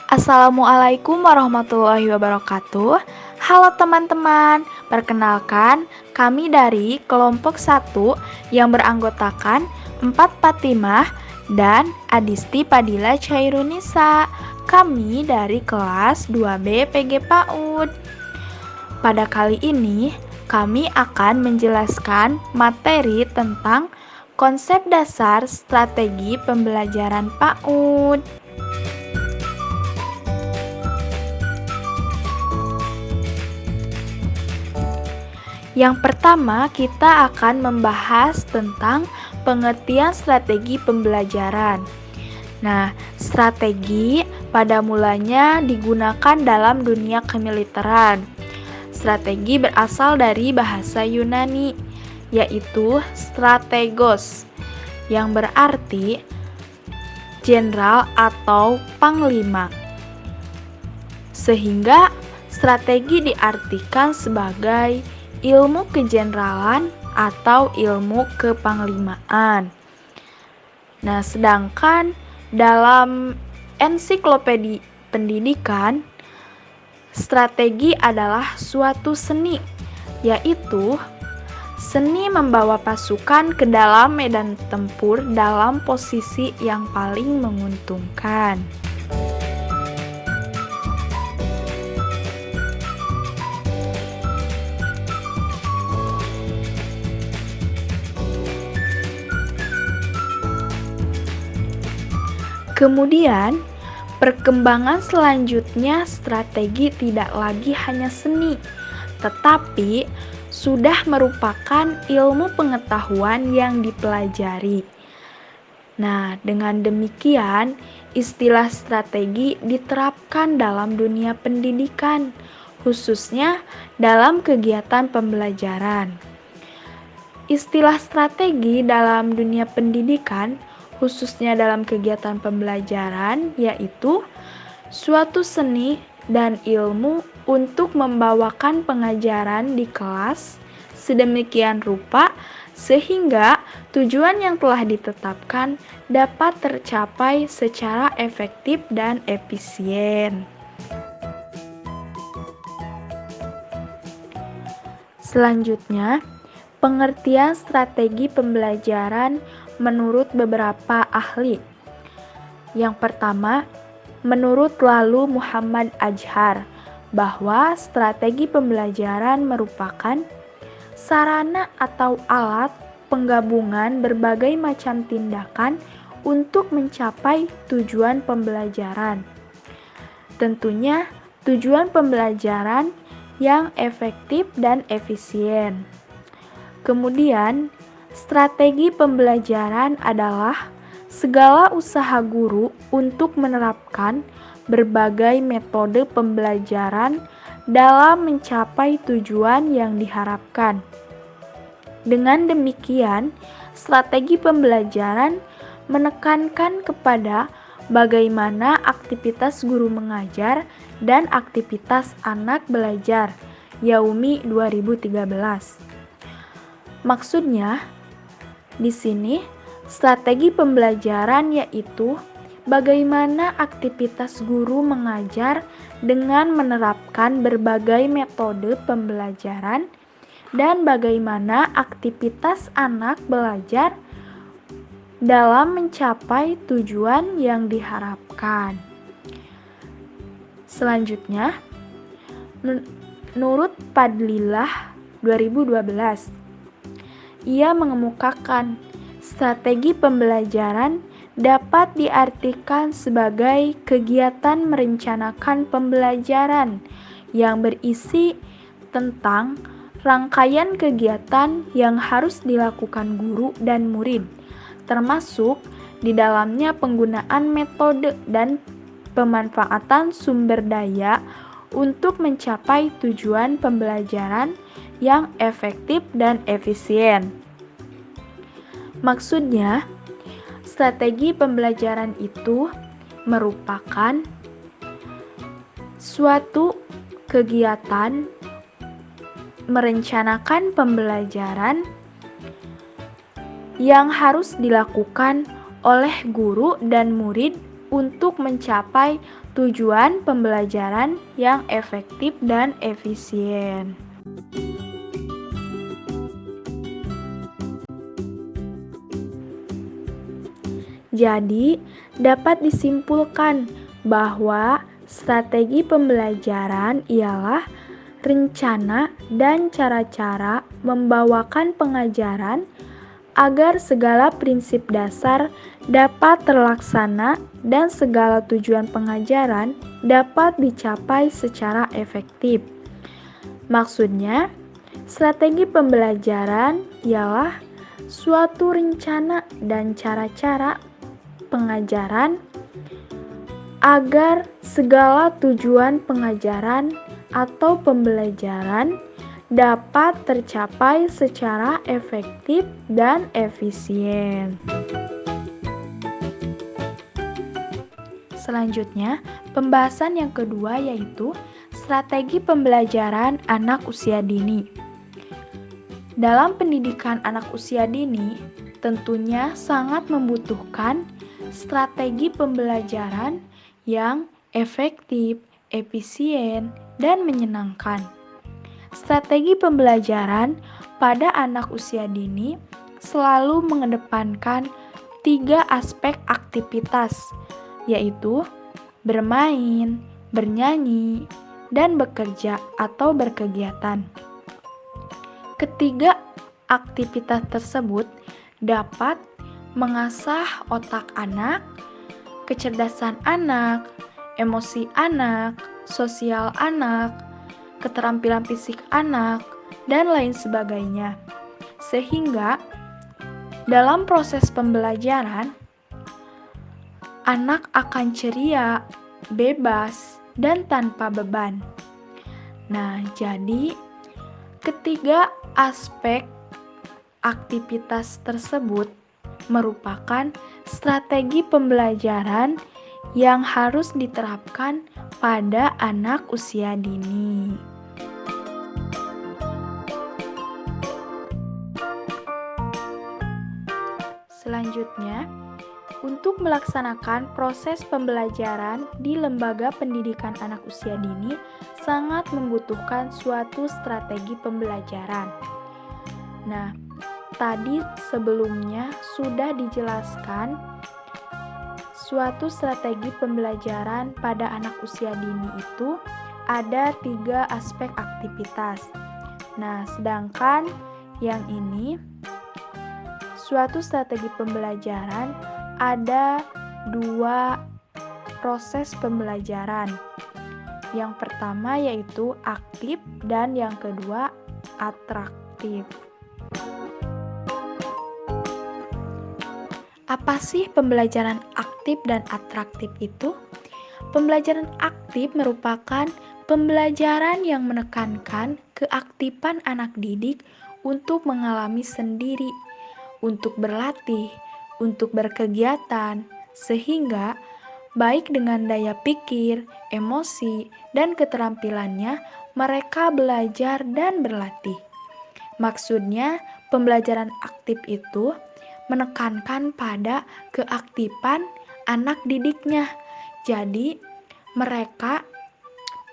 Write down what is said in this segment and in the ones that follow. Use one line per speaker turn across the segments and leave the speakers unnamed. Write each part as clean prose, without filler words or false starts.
Assalamualaikum warahmatullahi wabarakatuh. Halo teman-teman, perkenalkan kami dari kelompok 1 yang beranggotakan 4 Fatimah dan Adisti Padilla Chairunisa. Kami dari kelas 2B PG PAUD. Pada kali ini, kami akan menjelaskan materi tentang konsep dasar strategi pembelajaran PAUD. Yang pertama, kita akan membahas tentang pengertian strategi pembelajaran. Nah, strategi pada mulanya digunakan dalam dunia kemiliteran. Strategi berasal dari bahasa Yunani, yaitu strategos, yang berarti jenderal atau panglima. Sehingga strategi diartikan sebagai ilmu kejeneralan atau ilmu kepanglimaan. Nah, sedangkan dalam ensiklopedia pendidikan, strategi adalah suatu seni, yaitu seni membawa pasukan ke dalam medan tempur dalam posisi yang paling menguntungkan. Kemudian, perkembangan selanjutnya strategi tidak lagi hanya seni, tetapi sudah merupakan ilmu pengetahuan yang dipelajari. Nah, dengan demikian, istilah strategi diterapkan dalam dunia pendidikan, khususnya dalam kegiatan pembelajaran. Istilah strategi dalam dunia pendidikan khususnya dalam kegiatan pembelajaran, yaitu suatu seni dan ilmu untuk membawakan pengajaran di kelas sedemikian rupa sehingga tujuan yang telah ditetapkan dapat tercapai secara efektif dan efisien. Selanjutnya, pengertian strategi pembelajaran menurut beberapa ahli. Yang pertama, menurut Lalu Muhammad Ajhar, bahwa strategi pembelajaran merupakan sarana atau alat penggabungan berbagai macam tindakan untuk mencapai tujuan pembelajaran. Tentunya, tujuan pembelajaran yang efektif dan efisien. Kemudian, strategi pembelajaran adalah segala usaha guru untuk menerapkan berbagai metode pembelajaran dalam mencapai tujuan yang diharapkan. Dengan demikian, strategi pembelajaran menekankan kepada bagaimana aktivitas guru mengajar dan aktivitas anak belajar. Yaumi 2013. Maksudnya, di sini, strategi pembelajaran yaitu bagaimana aktivitas guru mengajar dengan menerapkan berbagai metode pembelajaran dan bagaimana aktivitas anak belajar dalam mencapai tujuan yang diharapkan. Selanjutnya, menurut Padlillah 2012, ia mengemukakan strategi pembelajaran dapat diartikan sebagai kegiatan merencanakan pembelajaran yang berisi tentang rangkaian kegiatan yang harus dilakukan guru dan murid, termasuk di dalamnya penggunaan metode dan pemanfaatan sumber daya untuk mencapai tujuan pembelajaran yang efektif dan efisien. Maksudnya, strategi pembelajaran itu merupakan suatu kegiatan merencanakan pembelajaran yang harus dilakukan oleh guru dan murid untuk mencapai tujuan pembelajaran yang efektif dan efisien. Jadi, dapat disimpulkan bahwa strategi pembelajaran ialah rencana dan cara-cara membawakan pengajaran agar segala prinsip dasar dapat terlaksana dan segala tujuan pengajaran dapat dicapai secara efektif. Maksudnya, strategi pembelajaran ialah suatu rencana dan cara-cara pengajaran agar segala tujuan pengajaran atau pembelajaran dapat tercapai secara efektif dan efisien. Selanjutnya, pembahasan yang kedua yaitu strategi pembelajaran anak usia dini. Dalam pendidikan anak usia dini, tentunya sangat membutuhkan strategi pembelajaran yang efektif, efisien, dan menyenangkan. Strategi pembelajaran pada anak usia dini selalu mengedepankan 3 aspek aktivitas, yaitu bermain, bernyanyi, dan bekerja atau berkegiatan. Ketiga aktivitas tersebut dapat mengasah otak anak, kecerdasan anak, emosi anak, sosial anak, keterampilan fisik anak, dan lain sebagainya. Sehingga dalam proses pembelajaran, anak akan ceria, bebas, dan tanpa beban. Nah, jadi ketiga aspek aktivitas tersebut merupakan strategi pembelajaran yang harus diterapkan pada anak usia dini. Selanjutnya, untuk melaksanakan proses pembelajaran di lembaga pendidikan anak usia dini sangat membutuhkan suatu strategi pembelajaran. Nah, tadi sebelumnya sudah dijelaskan suatu strategi pembelajaran pada anak usia dini itu ada 3 aspek aktivitas. Nah, sedangkan yang ini suatu strategi pembelajaran ada 2 proses pembelajaran. Yang pertama yaitu aktif dan yang kedua atraktif. Apa sih pembelajaran aktif dan atraktif itu? Pembelajaran aktif merupakan pembelajaran yang menekankan keaktifan anak didik untuk mengalami sendiri, untuk berlatih, untuk berkegiatan, sehingga baik dengan daya pikir, emosi, dan keterampilannya mereka belajar dan berlatih. Maksudnya, pembelajaran aktif itu menekankan pada keaktifan anak didiknya. Jadi, mereka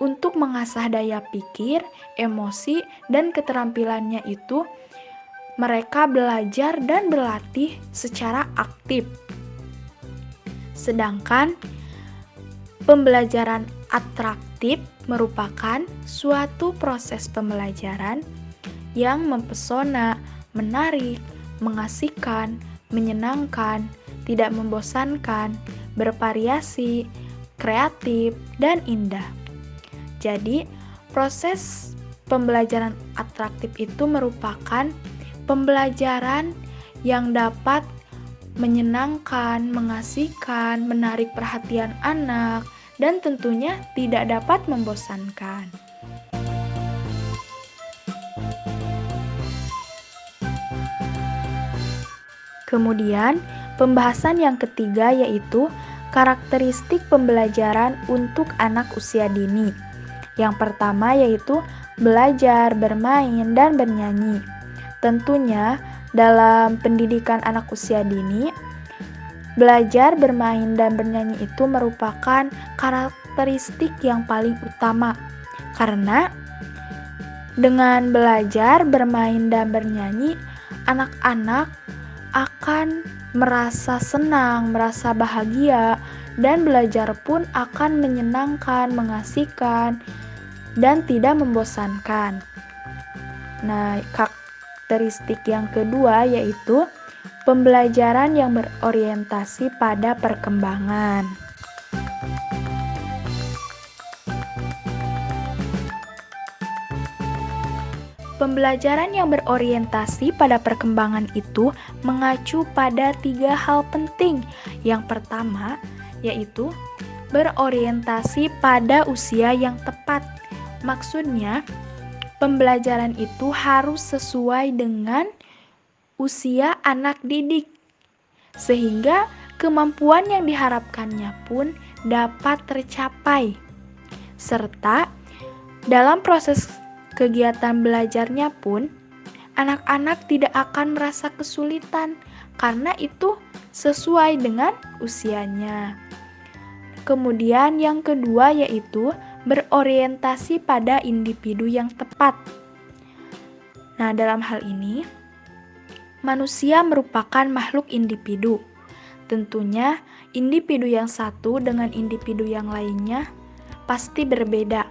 untuk mengasah daya pikir, emosi, dan keterampilannya itu mereka belajar dan berlatih secara aktif. Sedangkan pembelajaran atraktif merupakan suatu proses pembelajaran yang mempesona, menarik, mengasihkan, menyenangkan, tidak membosankan, bervariasi, kreatif, dan indah. Jadi, proses pembelajaran atraktif itu merupakan pembelajaran yang dapat menyenangkan, mengasihkan, menarik perhatian anak, dan tentunya tidak dapat membosankan. Kemudian, pembahasan yang ketiga yaitu karakteristik pembelajaran untuk anak usia dini. Yang pertama yaitu belajar, bermain, dan bernyanyi. Tentunya, dalam pendidikan anak usia dini, belajar bermain dan bernyanyi itu merupakan karakteristik yang paling utama. Karena dengan belajar bermain dan bernyanyi, anak-anak akan merasa senang, merasa bahagia, dan belajar pun akan menyenangkan, mengasihkan, dan tidak membosankan. Nah, karakteristik yang kedua yaitu pembelajaran yang berorientasi pada perkembangan. Pembelajaran yang berorientasi pada perkembangan itu mengacu pada 3 hal penting. Yang pertama, yaitu berorientasi pada usia yang tepat. Maksudnya, pembelajaran itu harus sesuai dengan usia anak didik, sehingga kemampuan yang diharapkannya pun dapat tercapai. Serta dalam proses kegiatan belajarnya pun, anak-anak tidak akan merasa kesulitan karena itu sesuai dengan usianya. Kemudian yang kedua yaitu berorientasi pada individu yang tepat. Nah, dalam hal ini, manusia merupakan makhluk individu. Tentunya, individu yang satu dengan individu yang lainnya pasti berbeda.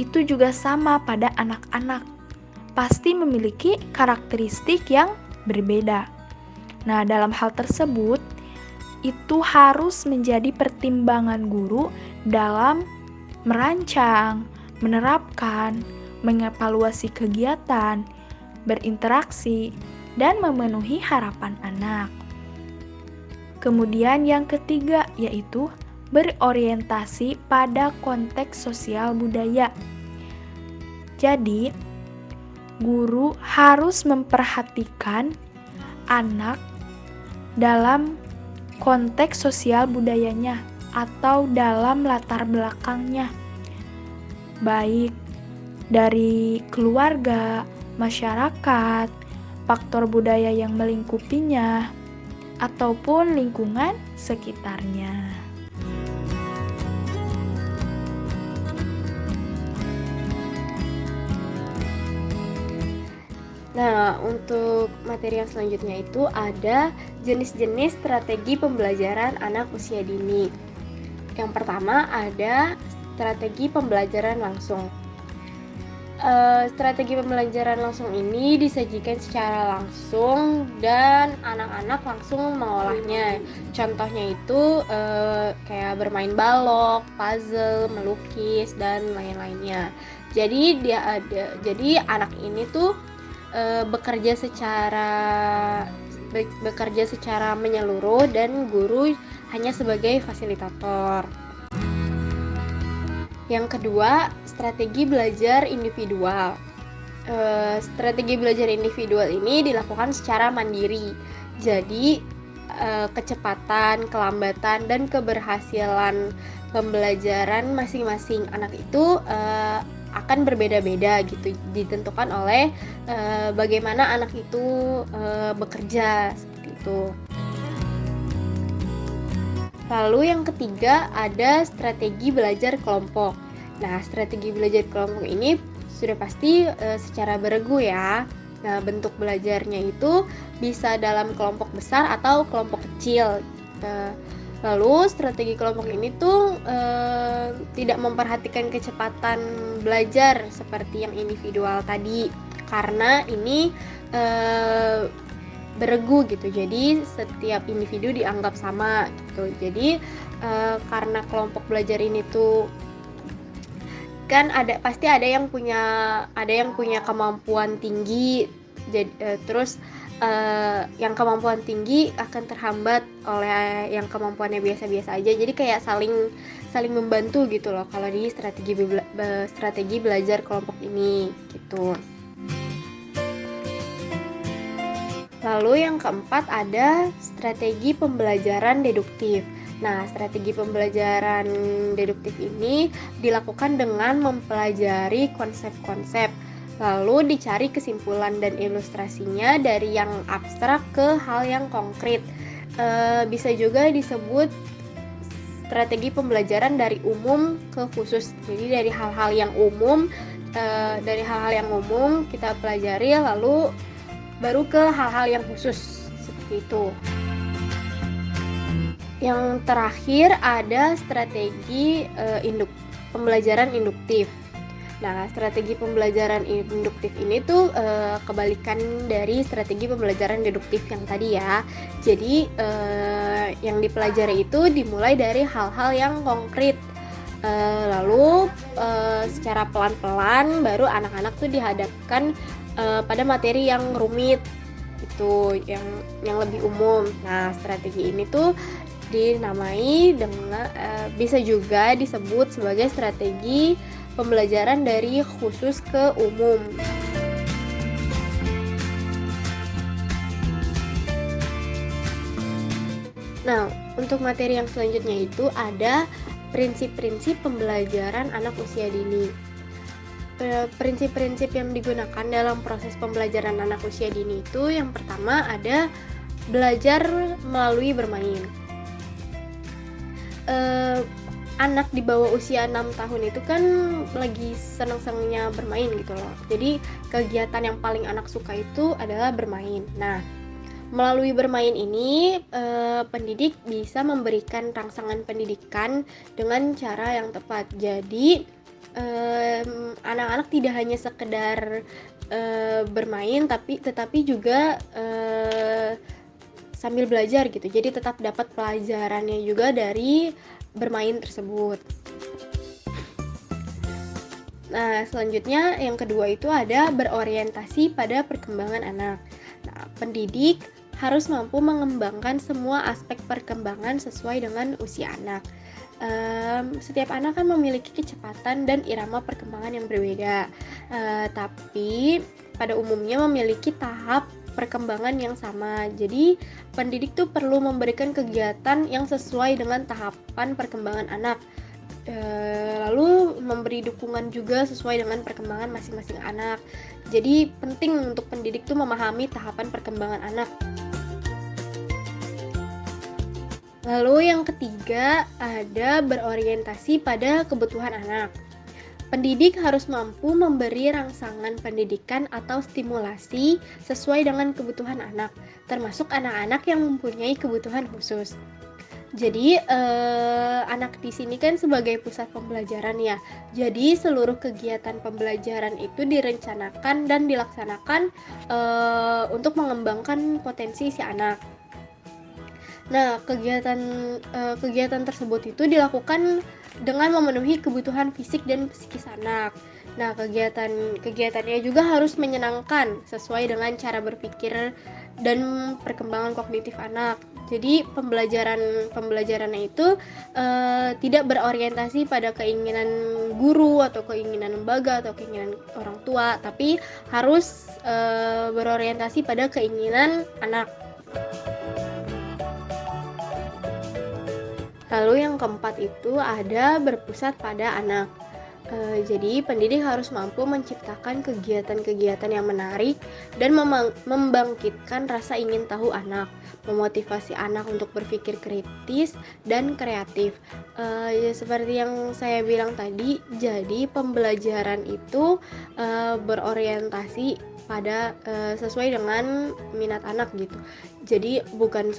Itu juga sama pada anak-anak, pasti memiliki karakteristik yang berbeda. Nah, dalam hal tersebut, itu harus menjadi pertimbangan guru dalam merancang, menerapkan, mengevaluasi kegiatan, berinteraksi, dan memenuhi harapan anak. Kemudian yang ketiga yaitu berorientasi pada konteks sosial budaya. Jadi, guru harus memperhatikan anak dalam konteks sosial budayanya atau dalam latar belakangnya, baik dari keluarga, masyarakat, faktor budaya yang melingkupinya, ataupun lingkungan sekitarnya.
Nah, untuk materi yang selanjutnya itu ada jenis-jenis strategi pembelajaran anak usia dini. Yang pertama ada strategi pembelajaran langsung. Strategi pembelajaran langsung ini disajikan secara langsung dan anak-anak langsung mengolahnya. Contohnya itu kayak bermain balok, puzzle, melukis, dan lain-lainnya. Jadi anak ini tuh bekerja secara menyeluruh dan guru hanya sebagai fasilitator. Yang kedua, strategi belajar individual. Strategi belajar individual ini dilakukan secara mandiri. Jadi, kecepatan, kelambatan, dan keberhasilan pembelajaran masing-masing anak itu akan berbeda-beda gitu, ditentukan oleh bagaimana anak itu bekerja seperti itu. Lalu yang ketiga ada strategi belajar kelompok. Nah, strategi belajar kelompok ini sudah pasti secara beregu ya. Nah, bentuk belajarnya itu bisa dalam kelompok besar atau kelompok kecil. Lalu strategi kelompok ini tuh tidak memperhatikan kecepatan belajar seperti yang individual tadi, karena ini beregu gitu. Jadi setiap individu dianggap sama gitu. Jadi karena kelompok belajar ini tuh kan pasti ada yang punya kemampuan tinggi. Jadi terus yang kemampuan tinggi akan terhambat oleh yang kemampuannya biasa-biasa aja. Jadi kayak saling membantu gitu loh kalau di strategi belajar kelompok ini gitu. Lalu yang keempat ada strategi pembelajaran deduktif. Nah, strategi pembelajaran deduktif ini dilakukan dengan mempelajari konsep-konsep, lalu dicari kesimpulan dan ilustrasinya dari yang abstrak ke hal yang konkret. bisa juga disebut strategi pembelajaran dari umum ke khusus. Jadi dari hal-hal yang umum kita pelajari, lalu baru ke hal-hal yang khusus seperti itu. Yang terakhir ada strategi pembelajaran induktif. Nah, strategi pembelajaran induktif ini tuh kebalikan dari strategi pembelajaran deduktif yang tadi ya. Jadi yang dipelajari itu dimulai dari hal-hal yang konkret. Lalu secara pelan-pelan baru anak-anak tuh dihadapkan pada materi yang rumit, itu yang lebih umum. Nah, strategi ini tuh dinamai dengan bisa juga disebut sebagai strategi pembelajaran dari khusus ke umum. Nah, untuk materi yang selanjutnya itu ada prinsip-prinsip pembelajaran anak usia dini. Prinsip-prinsip yang digunakan dalam proses pembelajaran anak usia dini itu yang pertama ada belajar melalui bermain. Anak di bawah usia 6 tahun itu kan lagi seneng-senengnya bermain gitu loh. Jadi kegiatan yang paling anak suka itu adalah bermain. Nah, melalui bermain ini pendidik bisa memberikan rangsangan pendidikan dengan cara yang tepat. Jadi anak-anak tidak hanya sekedar bermain tetapi juga sambil belajar gitu. Jadi tetap dapat pelajarannya juga dari bermain tersebut. Nah, selanjutnya yang kedua itu ada berorientasi pada perkembangan anak. Nah, pendidik harus mampu mengembangkan semua aspek perkembangan sesuai dengan usia anak. Setiap anak kan memiliki kecepatan dan irama perkembangan yang berbeda, tapi pada umumnya memiliki tahap perkembangan yang sama. Jadi pendidik tuh perlu memberikan kegiatan yang sesuai dengan tahapan perkembangan anak, lalu memberi dukungan juga sesuai dengan perkembangan masing-masing anak. Jadi penting untuk pendidik tuh memahami tahapan perkembangan anak. Lalu yang ketiga ada berorientasi pada kebutuhan anak. Pendidik harus mampu memberi rangsangan pendidikan atau stimulasi sesuai dengan kebutuhan anak, termasuk anak-anak yang mempunyai kebutuhan khusus. Jadi anak di sini kan sebagai pusat pembelajaran ya. Jadi seluruh kegiatan pembelajaran itu direncanakan dan dilaksanakan untuk mengembangkan potensi si anak. Nah, kegiatan tersebut itu dilakukan dengan memenuhi kebutuhan fisik dan psikis anak. Nah, kegiatannya juga harus menyenangkan sesuai dengan cara berpikir dan perkembangan kognitif anak. Jadi pembelajarannya itu tidak berorientasi pada keinginan guru atau keinginan lembaga atau keinginan orang tua, tapi harus berorientasi pada keinginan anak. Lalu yang keempat itu ada berpusat pada anak. Jadi pendidik harus mampu menciptakan kegiatan-kegiatan yang menarik dan membangkitkan rasa ingin tahu anak, memotivasi anak untuk berpikir kritis dan kreatif. Ya, seperti yang saya bilang tadi, jadi pembelajaran itu berorientasi pada sesuai dengan minat anak gitu. Jadi bukan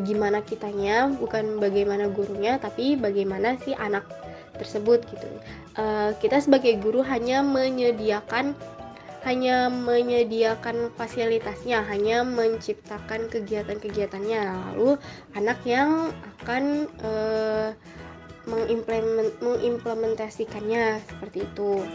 gimana kitanya, bukan bagaimana gurunya, tapi bagaimana si anak tersebut gitu. Kita sebagai guru hanya menyediakan fasilitasnya, hanya menciptakan kegiatan-kegiatannya, lalu anak yang akan mengimplementasikannya seperti itu.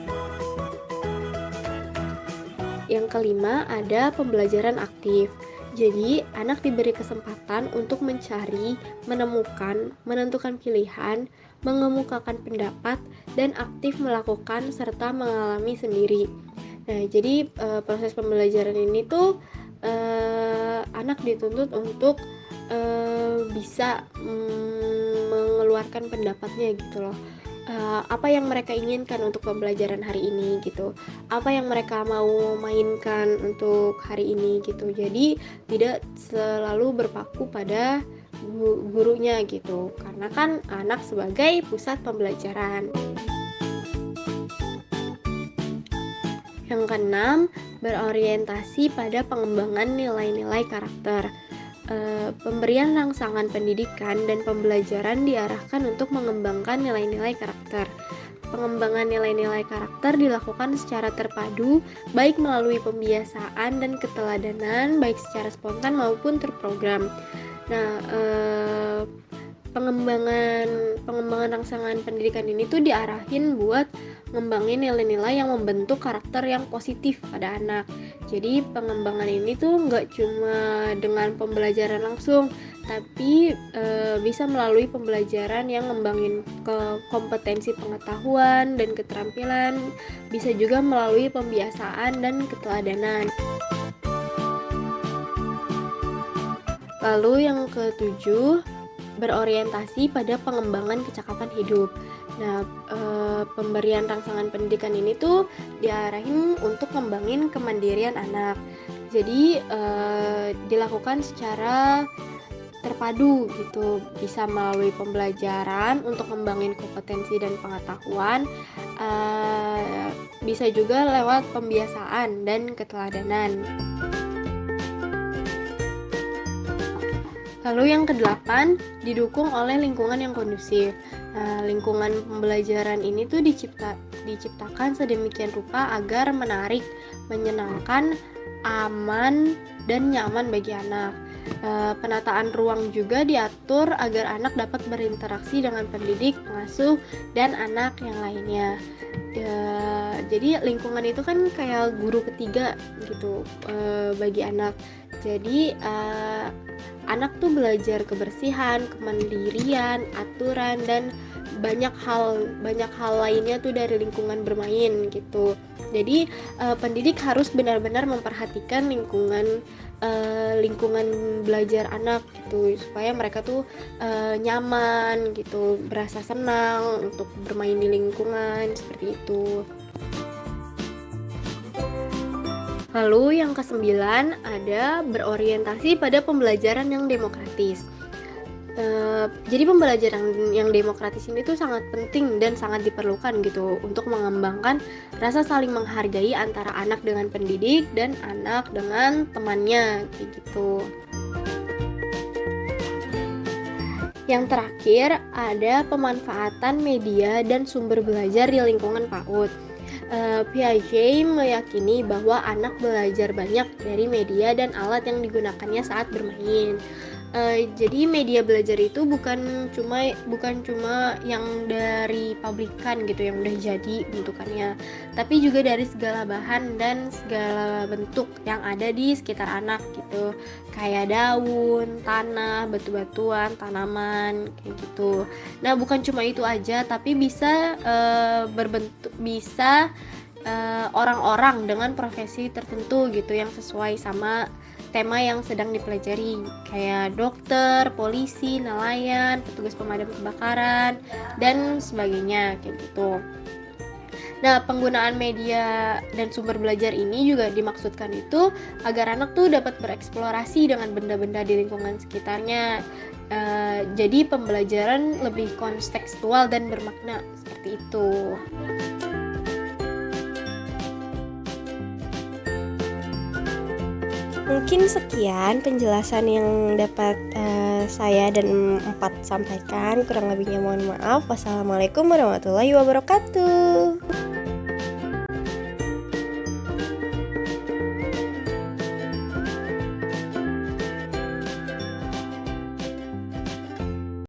Yang kelima ada pembelajaran aktif. Jadi, anak diberi kesempatan untuk mencari, menemukan, menentukan pilihan, mengemukakan pendapat, dan aktif melakukan serta mengalami sendiri. Nah, jadi proses pembelajaran ini tuh anak dituntut untuk bisa mengeluarkan pendapatnya gitu loh. apa yang mereka inginkan untuk pembelajaran hari ini gitu, apa yang mereka mau mainkan untuk hari ini gitu. Jadi tidak selalu berpaku pada gurunya gitu, karena kan anak sebagai pusat pembelajaran. Yang keenam, berorientasi pada pengembangan nilai-nilai karakter. Pemberian rangsangan pendidikan dan pembelajaran diarahkan untuk mengembangkan nilai-nilai karakter. Pengembangan nilai-nilai karakter dilakukan secara terpadu, baik melalui pembiasaan dan keteladanan, baik secara spontan maupun terprogram. Nah, pengembangan rangsangan pendidikan ini tuh diarahin buat ngembangin nilai-nilai yang membentuk karakter yang positif pada anak. Jadi pengembangan ini tuh nggak cuma dengan pembelajaran langsung, tapi bisa melalui pembelajaran yang ngembangin ke kompetensi pengetahuan dan keterampilan, bisa juga melalui pembiasaan dan keteladanan. Lalu yang ketujuh, berorientasi pada pengembangan kecakapan hidup. Nah, pemberian rangsangan pendidikan ini tuh diarahin untuk ngembangin kemandirian anak. Jadi dilakukan secara terpadu gitu, bisa melalui pembelajaran untuk ngembangin kompetensi dan pengetahuan, bisa juga lewat pembiasaan dan keteladanan. Lalu yang kedelapan, didukung oleh lingkungan yang kondusif. Nah, lingkungan pembelajaran ini tuh diciptakan sedemikian rupa agar menarik, menyenangkan, aman, dan nyaman bagi anak. Penataan ruang juga diatur agar anak dapat berinteraksi dengan pendidik, pengasuh, dan anak yang lainnya. Jadi lingkungan itu kan kayak guru ketiga gitu bagi anak. Jadi anak tuh belajar kebersihan, kemandirian, aturan, dan banyak hal lainnya tuh dari lingkungan bermain gitu. Jadi pendidik harus benar-benar memperhatikan lingkungan belajar anak gitu, supaya mereka tuh nyaman gitu, berasa senang untuk bermain di lingkungan seperti itu. Lalu yang kesembilan, ada berorientasi pada pembelajaran yang demokratis. Jadi pembelajaran yang demokratis ini tuh sangat penting dan sangat diperlukan gitu untuk mengembangkan rasa saling menghargai antara anak dengan pendidik dan anak dengan temannya gitu. Yang terakhir, ada pemanfaatan media dan sumber belajar di lingkungan PAUD. Piaget meyakini bahwa anak belajar banyak dari media dan alat yang digunakannya saat bermain. Jadi media belajar itu bukan cuma yang dari pabrikan gitu yang udah jadi bentukannya, tapi juga dari segala bahan dan segala bentuk yang ada di sekitar anak gitu, kayak daun, tanah, batu-batuan, tanaman kayak gitu. Nah, bukan cuma itu aja, tapi bisa orang-orang dengan profesi tertentu gitu yang sesuai sama tema yang sedang dipelajari, kayak dokter, polisi, nelayan, petugas pemadam kebakaran, dan sebagainya kayak gitu. Nah, penggunaan media dan sumber belajar ini juga dimaksudkan itu agar anak tuh dapat bereksplorasi dengan benda-benda di lingkungan sekitarnya. Jadi pembelajaran lebih kontekstual dan bermakna seperti itu.
Mungkin sekian penjelasan yang dapat saya dan Empat sampaikan. Kurang lebihnya mohon maaf. Wassalamualaikum warahmatullahi wabarakatuh.